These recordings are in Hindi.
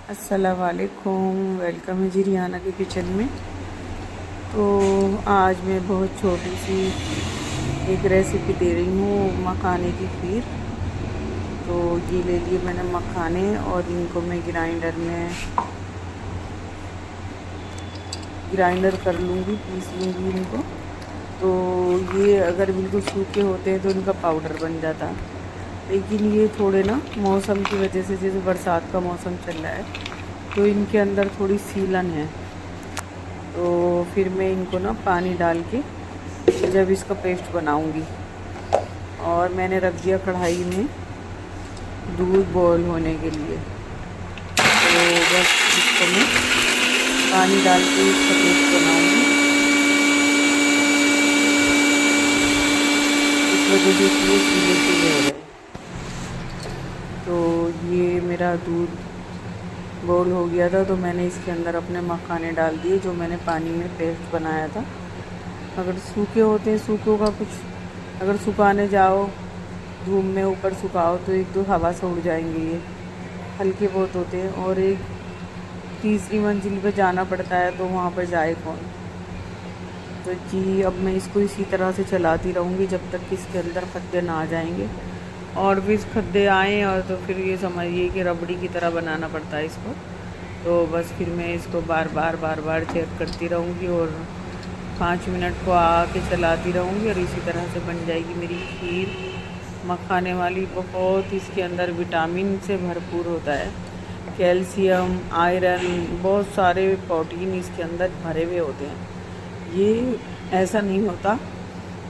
अस्सलाम वालेकुम। वेलकम है जी रिहाना के किचन में। तो आज मैं बहुत छोटी सी एक रेसिपी दे रही हूँ, मखाने की खीर। तो ये ले लिए मैंने मखाने और इनको मैं ग्राइंडर कर लूँगी, पीस लूँगी इनको। तो ये अगर बिल्कुल सूखे होते हैं तो इनका पाउडर बन जाता, लेकिन ये थोड़े ना मौसम की वजह से, जैसे बरसात का मौसम चल रहा है, तो इनके अंदर थोड़ी सीलन है। तो फिर मैं इनको ना पानी डाल के जब इसका पेस्ट बनाऊंगी, और मैंने रख दिया कढ़ाई में दूध बॉईल होने के लिए। तो बस इसको मैं पानी डाल के इसका पेस्ट बनाऊंगी। इस वजह से ये पीले पीले हो गए। तो ये मेरा दूध बॉईल हो गया था, तो मैंने इसके अंदर अपने मखाने डाल दिए जो मैंने पानी में पेस्ट बनाया था। अगर सूखे होते हैं, सूखों का कुछ, अगर सुखाने जाओ धूप में ऊपर सुखाओ तो एक दो हवा से उड़ जाएंगे, ये हल्के बहुत होते हैं। और एक तीसरी मंजिल पे जाना पड़ता है, तो वहाँ पर जाए कौन। तो जी अब मैं इसको इसी तरह से चलाती रहूँगी जब तक कि इसके अंदर खद्दे ना आ जाएंगे। और भी खद्दे आएँ और तो फिर ये समझिए कि रबड़ी की तरह बनाना पड़ता है इसको। तो बस फिर मैं इसको बार बार चेक करती रहूँगी और 5 मिनट को आके चलाती रहूँगी, और इसी तरह से बन जाएगी मेरी खीर मखाने वाली। बहुत इसके अंदर विटामिन से भरपूर होता है, कैल्शियम, आयरन, बहुत सारे प्रोटीन इसके अंदर भरे हुए होते हैं। ये ऐसा नहीं होता,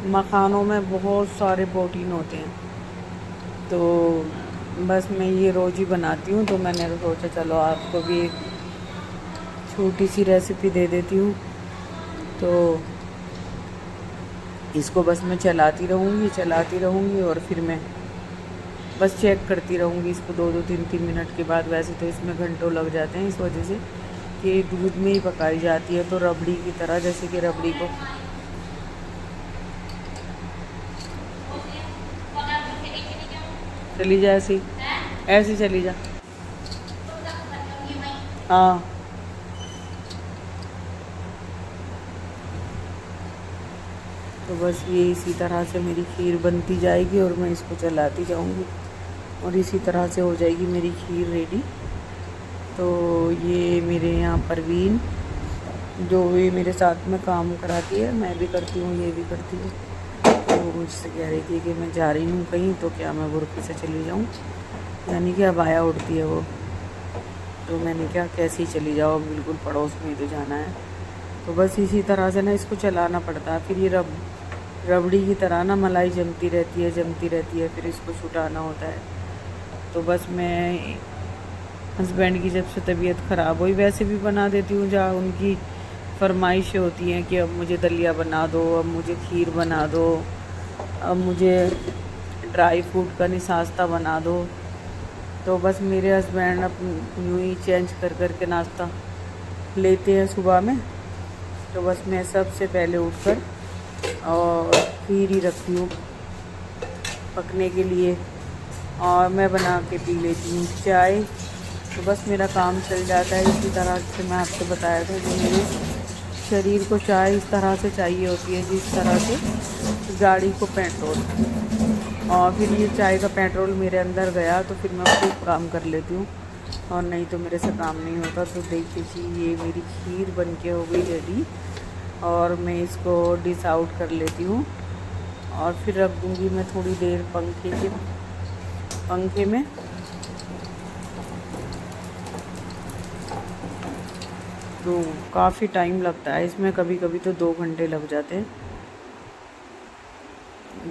मखानों में बहुत सारे प्रोटीन होते हैं। तो बस मैं ये रोज़ ही बनाती हूँ, तो मैंने सोचा चलो आपको भी एक छोटी सी रेसिपी दे देती हूँ। तो इसको बस मैं चलाती रहूँगी और फिर मैं बस चेक करती रहूँगी इसको 2-3 मिनट के बाद। वैसे तो इसमें घंटों लग जाते हैं, इस वजह से कि दूध में ही पकाई जाती है, तो रबड़ी की तरह, जैसे कि रबड़ी को चली जा, ऐसे चली जा। हाँ, तो बस ये इसी तरह से मेरी खीर बनती जाएगी और मैं इसको चलाती जाऊंगी, और इसी तरह से हो जाएगी मेरी खीर रेडी। तो ये मेरे यहाँ परवीन जो भी मेरे साथ में काम कराती है, मैं भी करती हूँ, ये भी करती है। तो वो मुझसे कह रही थी कि मैं जा रही हूँ कहीं, तो क्या मैं बुरकी से चली जाऊँ, यानी कि अब आया उड़ती है वो। तो मैंने क्या, कैसे ही चली जाओ, बिल्कुल पड़ोस में ही तो जाना है। तो बस इसी तरह से ना इसको चलाना पड़ता है। फिर ये रबड़ी की तरह ना मलाई जमती रहती है, फिर इसको छुटाना होता है। तो बस मैं हस्बैंड की जब से तबीयत ख़राब हुई, वैसे भी बना देती हूँ जहाँ उनकी फरमाइशें होती हैं कि अब मुझे दलिया बना दो, अब मुझे खीर बना दो, अब मुझे ड्राई फ्रूट का निशास्ता बना दो। तो बस मेरे हस्बैंड यूँ ही चेंज कर के नाश्ता लेते हैं सुबह में। तो बस मैं सबसे पहले उठकर और खीर ही रखती हूँ पकने के लिए, और मैं बना के पी लेती हूँ चाय। तो बस मेरा काम चल जाता है। इसी तरह से मैं आपसे बताया था कि मेरे शरीर को चाय इस तरह से चाहिए होती है, जिस तरह से गाड़ी को पेट्रोल। और फिर ये चाय का पेट्रोल मेरे अंदर गया तो फिर मैं खूब काम कर लेती हूँ, और नहीं तो मेरे से काम नहीं होता। तो देखिए जी, ये मेरी खीर बन के हो गई रेडी, और मैं इसको डिश आउट कर लेती हूँ, और फिर रख दूँगी मैं थोड़ी देर पंखे में। तो काफ़ी टाइम लगता है इसमें, कभी कभी तो 2 घंटे लग जाते हैं।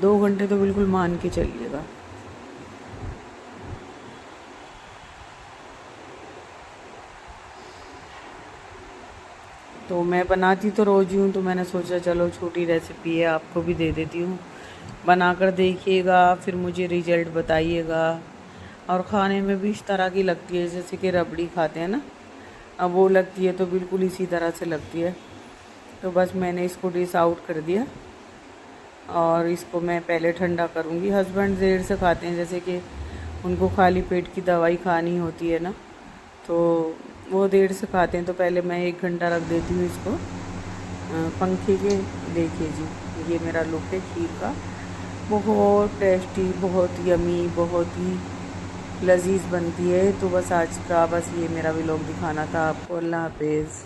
2 घंटे तो बिल्कुल मान के चलिएगा। तो मैं बनाती तो रोज़ ही हूँ, तो मैंने सोचा चलो छोटी रेसिपी है, आपको भी दे देती हूँ, बनाकर देखिएगा, फिर मुझे रिजल्ट बताइएगा। और खाने में भी इस तरह की लगती है जैसे कि रबड़ी खाते हैं ना, अब वो लगती है, तो बिल्कुल इसी तरह से लगती है। तो बस मैंने इसको डिश आउट कर दिया, और इसको मैं पहले ठंडा करूँगी। हस्बैंड देर से खाते हैं, जैसे कि उनको खाली पेट की दवाई खानी होती है ना, तो वो देर से खाते हैं, तो पहले मैं 1 घंटा रख देती हूँ इसको पंखे के। देखिए जी, ये मेरा लुक है खीर का। बहुत टेस्टी, बहुत यमी, बहुत ही लजीज बनती है। तो बस आज का ये मेरा व्लॉग दिखाना था आपको। अल्लाह हाफिज़।